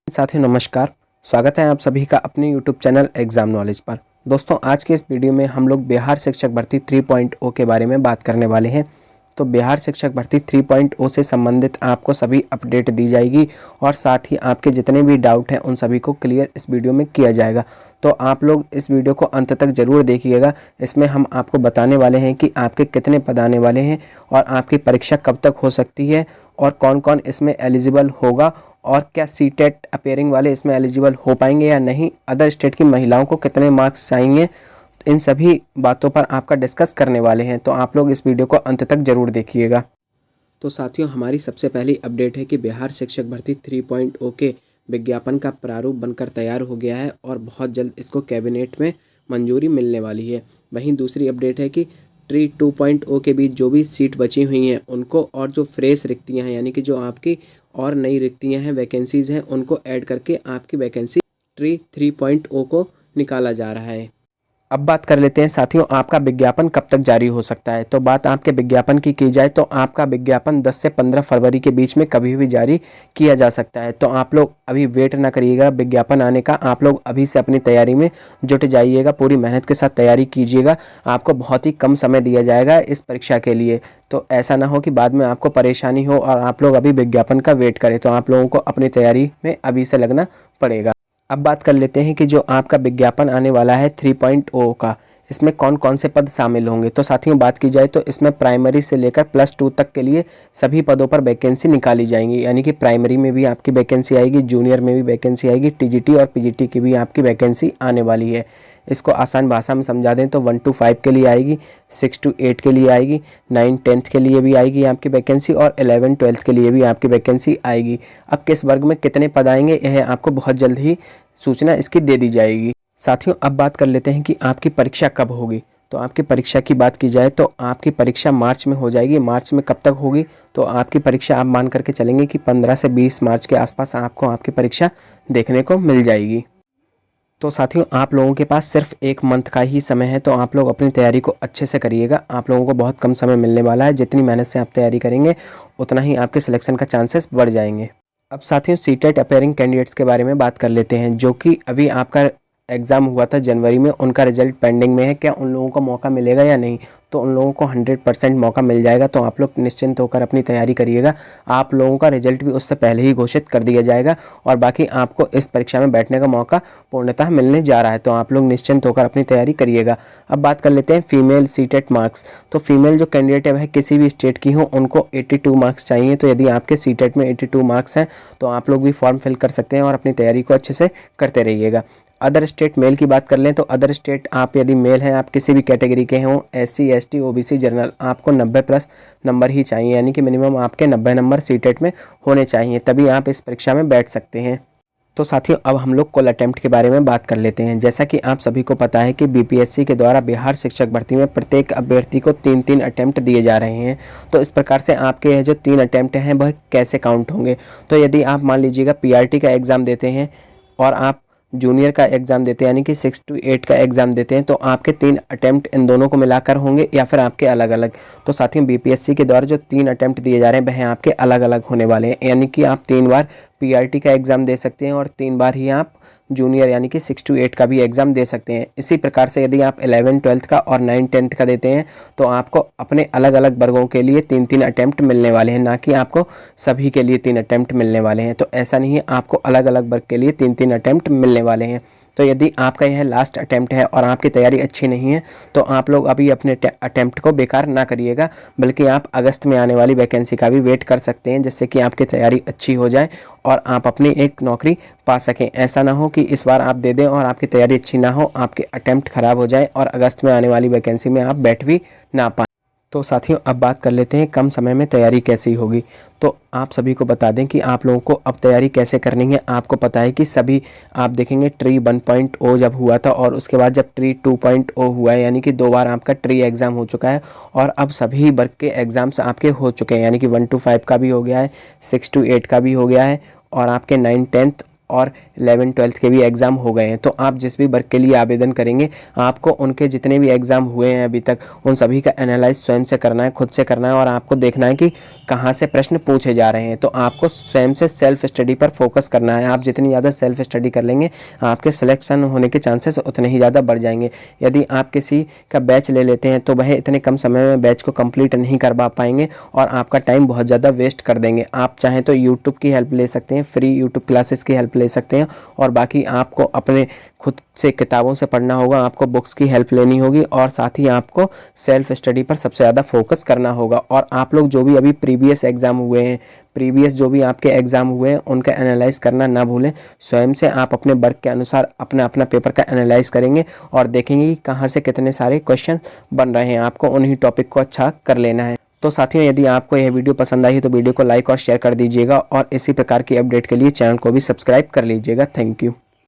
साथियों नमस्कार। स्वागत है आप सभी का अपने YouTube चैनल एग्ज़ाम नॉलेज पर। दोस्तों आज के इस वीडियो में हम लोग बिहार शिक्षक भर्ती 3.0 के बारे में बात करने वाले हैं। तो बिहार शिक्षक भर्ती 3.0 से संबंधित आपको सभी अपडेट दी जाएगी और साथ ही आपके जितने भी डाउट हैं उन सभी को क्लियर इस वीडियो में किया जाएगा। तो आप लोग इस वीडियो को अंत तक ज़रूर देखिएगा। इसमें हम आपको बताने वाले हैं कि आपके कितने पद आने वाले हैं और आपकी परीक्षा कब तक हो सकती है और कौन कौन इसमें एलिजिबल होगा और क्या सीटेट अपेयरिंग वाले इसमें एलिजिबल हो पाएंगे या नहीं, अदर स्टेट की महिलाओं को कितने मार्क्स चाहिए, इन सभी बातों पर आपका डिस्कस करने वाले हैं। तो आप लोग इस वीडियो को अंत तक ज़रूर देखिएगा। तो साथियों हमारी सबसे पहली अपडेट है कि बिहार शिक्षक भर्ती 3.0 के विज्ञापन का प्रारूप बनकर तैयार हो गया है और बहुत जल्द इसको कैबिनेट में मंजूरी मिलने वाली है। वहीं दूसरी अपडेट है कि ट्री 2.0 के बीच जो भी सीट बची हुई हैं उनको और जो फ्रेश रिक्तियां हैं यानी कि जो आपकी और नई रिक्तियां हैं, वैकेंसीज़ हैं, उनको ऐड करके आपकी वैकेंसी ट्री 3.0 को निकाला जा रहा है। अब बात कर लेते हैं साथियों आपका विज्ञापन कब तक जारी हो सकता है। तो बात आपके विज्ञापन की जाए तो आपका विज्ञापन 10 से 15 फरवरी के बीच में कभी भी जारी किया जा सकता है। तो आप लोग अभी वेट ना करिएगा विज्ञापन आने का, आप लोग अभी से अपनी तैयारी में जुट जाइएगा, पूरी मेहनत के साथ तैयारी कीजिएगा। आपको बहुत ही कम समय दिया जाएगा इस परीक्षा के लिए। तो ऐसा ना हो कि बाद में आपको परेशानी हो और आप लोग अभी विज्ञापन का वेट करें। तो आप लोगों को अपनी तैयारी में अभी से लगना पड़ेगा। अब बात कर लेते हैं कि जो आपका विज्ञापन आने वाला है 3.0 का, इसमें कौन कौन से पद शामिल होंगे। तो साथियों बात की जाए तो इसमें प्राइमरी से लेकर +2 तक के लिए सभी पदों पर वैकेंसी निकाली जाएंगी। यानी कि प्राइमरी में भी आपकी वैकेंसी आएगी, जूनियर में भी वैकेंसी आएगी, टीजीटी और पीजीटी की भी आपकी वैकेंसी आने वाली है। इसको आसान भाषा में समझा दें तो 1 to 5 के लिए आएगी, 6 to 8 के लिए आएगी, 9 10th के लिए भी आएगी आपकी वैकेंसी और 11 12th के लिए भी आपकी वैकेंसी आएगी। अब किस वर्ग में कितने पद आएंगे यह आपको बहुत जल्द ही सूचना इसकी दे दी जाएगी। साथियों अब बात कर लेते हैं कि आपकी परीक्षा कब होगी। तो आपकी परीक्षा की बात की जाए तो आपकी परीक्षा मार्च में हो जाएगी। मार्च में कब तक होगी तो आपकी परीक्षा आप मान करके चलेंगे कि 15 से 20 मार्च के आसपास आपको आपकी परीक्षा देखने को मिल जाएगी। तो साथियों आप लोगों के पास सिर्फ 1 मंथ का ही समय है। तो आप लोग अपनी तैयारी को अच्छे से करिएगा। आप लोगों को बहुत कम समय मिलने वाला है। जितनी मेहनत से आप तैयारी करेंगे उतना ही आपके सिलेक्शन का चांसेस बढ़ जाएंगे। अब साथियों सीटेट अपेयरिंग कैंडिडेट्स के बारे में बात कर लेते हैं जो कि अभी आपका एग्ज़ाम हुआ था जनवरी में, उनका रिजल्ट पेंडिंग में है। क्या उन लोगों को मौका मिलेगा या नहीं? तो उन लोगों को 100% मौका मिल जाएगा। तो आप लोग निश्चिंत होकर अपनी तैयारी करिएगा। आप लोगों का रिजल्ट भी उससे पहले ही घोषित कर दिया जाएगा और बाकी आपको इस परीक्षा में बैठने का मौका पूर्णतः मिलने जा रहा है। तो आप लोग निश्चिंत होकर अपनी तैयारी करिएगा। अब बात कर लेते हैं फीमेल सीटेट मार्क्स। तो फीमेल जो कैंडिडेट है वह किसी भी स्टेट की हो, उनको 82 मार्क्स चाहिए। तो यदि आपके सीटेट में 82 मार्क्स हैं तो आप लोग भी फॉर्म फिल कर सकते हैं और अपनी तैयारी को अच्छे से करते रहिएगा। अदर स्टेट मेल की बात कर लें तो अदर स्टेट आप यदि मेल हैं, आप किसी भी कैटेगरी के हों, SC ST OBC जनरल, आपको 90+ नंबर ही चाहिए। यानी कि मिनिमम आपके 90 नंबर सीटेट में होने चाहिए, तभी आप इस परीक्षा में बैठ सकते हैं। तो साथियों अब हम लोग कुल अटेम्प्ट के बारे में बात कर लेते हैं। जैसा कि आप सभी को पता है कि BPSC के द्वारा बिहार शिक्षक भर्ती में प्रत्येक अभ्यर्थी को 3-3 अटेम्प्ट दिए जा रहे हैं। तो इस प्रकार से आपके यह जो 3 अटेम्प्ट हैं वह कैसे काउंट होंगे। तो यदि आप मान लीजिएगा PRT का एग्ज़ाम देते हैं और आप जूनियर का एग्ज़ाम देते हैं यानी कि 6 to 8 का एग्ज़ाम देते हैं तो आपके 3 अटेम्प्ट इन दोनों को मिलाकर होंगे या फिर आपके अलग अलग। तो साथियों BPSC के द्वारा जो 3 अटेम्प्ट दिए जा रहे हैं वह आपके अलग अलग होने वाले हैं। यानी कि आप 3 बार PRT का एग्ज़ाम दे सकते हैं और 3 बार ही आप जूनियर यानी कि 6 to 8 का भी एग्ज़ाम दे सकते हैं। इसी प्रकार से यदि आप 11 12th का और 9 10th का देते हैं तो आपको अपने अलग अलग वर्गों के लिए 3-3 अटेम्प्ट मिलने वाले हैं, ना कि आपको सभी के लिए 3 अटेम्प्ट मिलने वाले हैं। तो ऐसा नहीं है, आपको अलग अलग वर्ग के लिए 3-3 अटेम्प्ट मिलने वाले हैं। तो यदि आपका यह लास्ट अटेम्प्ट है और आपकी तैयारी अच्छी नहीं है तो आप लोग अभी अपने अटेम्प्ट को बेकार ना करिएगा, बल्कि आप अगस्त में आने वाली वैकेंसी का भी वेट कर सकते हैं, जिससे कि आपकी तैयारी अच्छी हो जाए और आप अपनी एक नौकरी पा सकें। ऐसा ना हो कि इस बार आप दे दें और आपकी तैयारी अच्छी ना हो, आपके अटेम्प्ट ख़राब हो जाए और अगस्त में आने वाली वैकेंसी में आप बैठ भी ना पाएँ। तो साथियों अब बात कर लेते हैं कम समय में तैयारी कैसी होगी। तो आप सभी को बता दें कि आप लोगों को अब तैयारी कैसे करनी है। आपको पता है कि सभी आप देखेंगे ट्री 1.0 जब हुआ था और उसके बाद जब ट्री 2.0 हुआ है, यानी कि 2 बार आपका ट्री एग्ज़ाम हो चुका है और अब सभी वर्ग के एग्ज़ाम्स आपके हो चुके हैं। यानी कि 1 to 5 का भी हो गया है, 6 to 8 का भी हो गया है और आपके 9 10th और 11-12 के भी एग्ज़ाम हो गए हैं। तो आप जिस भी वर्ग के लिए आवेदन करेंगे आपको उनके जितने भी एग्ज़ाम हुए हैं अभी तक उन सभी का एनालाइज स्वयं से करना है, खुद से करना है और आपको देखना है कि कहाँ से प्रश्न पूछे जा रहे हैं। तो आपको स्वयं से सेल्फ स्टडी पर फोकस करना है। आप जितनी ज़्यादा सेल्फ स्टडी कर लेंगे आपके सिलेक्शन होने के चांसेस उतने ही ज़्यादा बढ़ जाएंगे। यदि आप किसी का बैच ले लेते हैं तो वह इतने कम समय में बैच को कंप्लीट नहीं करवा पाएंगे और आपका टाइम बहुत ज़्यादा वेस्ट कर देंगे। आप चाहें तो यूट्यूब की हेल्प ले सकते हैं, फ्री यूट्यूब क्लासेस की हेल्प ले सकते हैं और बाकी आपको अपने खुद से किताबों से पढ़ना होगा, आपको बुक्स की हेल्प लेनी होगी और साथ ही आपको सेल्फ स्टडी पर सबसे ज़्यादा फोकस करना होगा। और आप लोग जो भी अभी प्रीवियस एग्ज़ाम हुए हैं, प्रीवियस जो भी आपके एग्ज़ाम हुए हैं उनका एनालाइज करना ना भूलें। स्वयं से आप अपने वर्क के अनुसार अपना अपना पेपर का एनालाइज करेंगे और देखेंगे कि कहाँ से कितने सारे क्वेश्चन बन रहे हैं। आपको उन्हीं टॉपिक को अच्छा कर लेना है। तो साथियों, यदि आपको यह वीडियो पसंद आई तो वीडियो को लाइक और शेयर कर दीजिएगा और इसी प्रकार की अपडेट के लिए चैनल को भी सब्सक्राइब कर लीजिएगा। Thank you.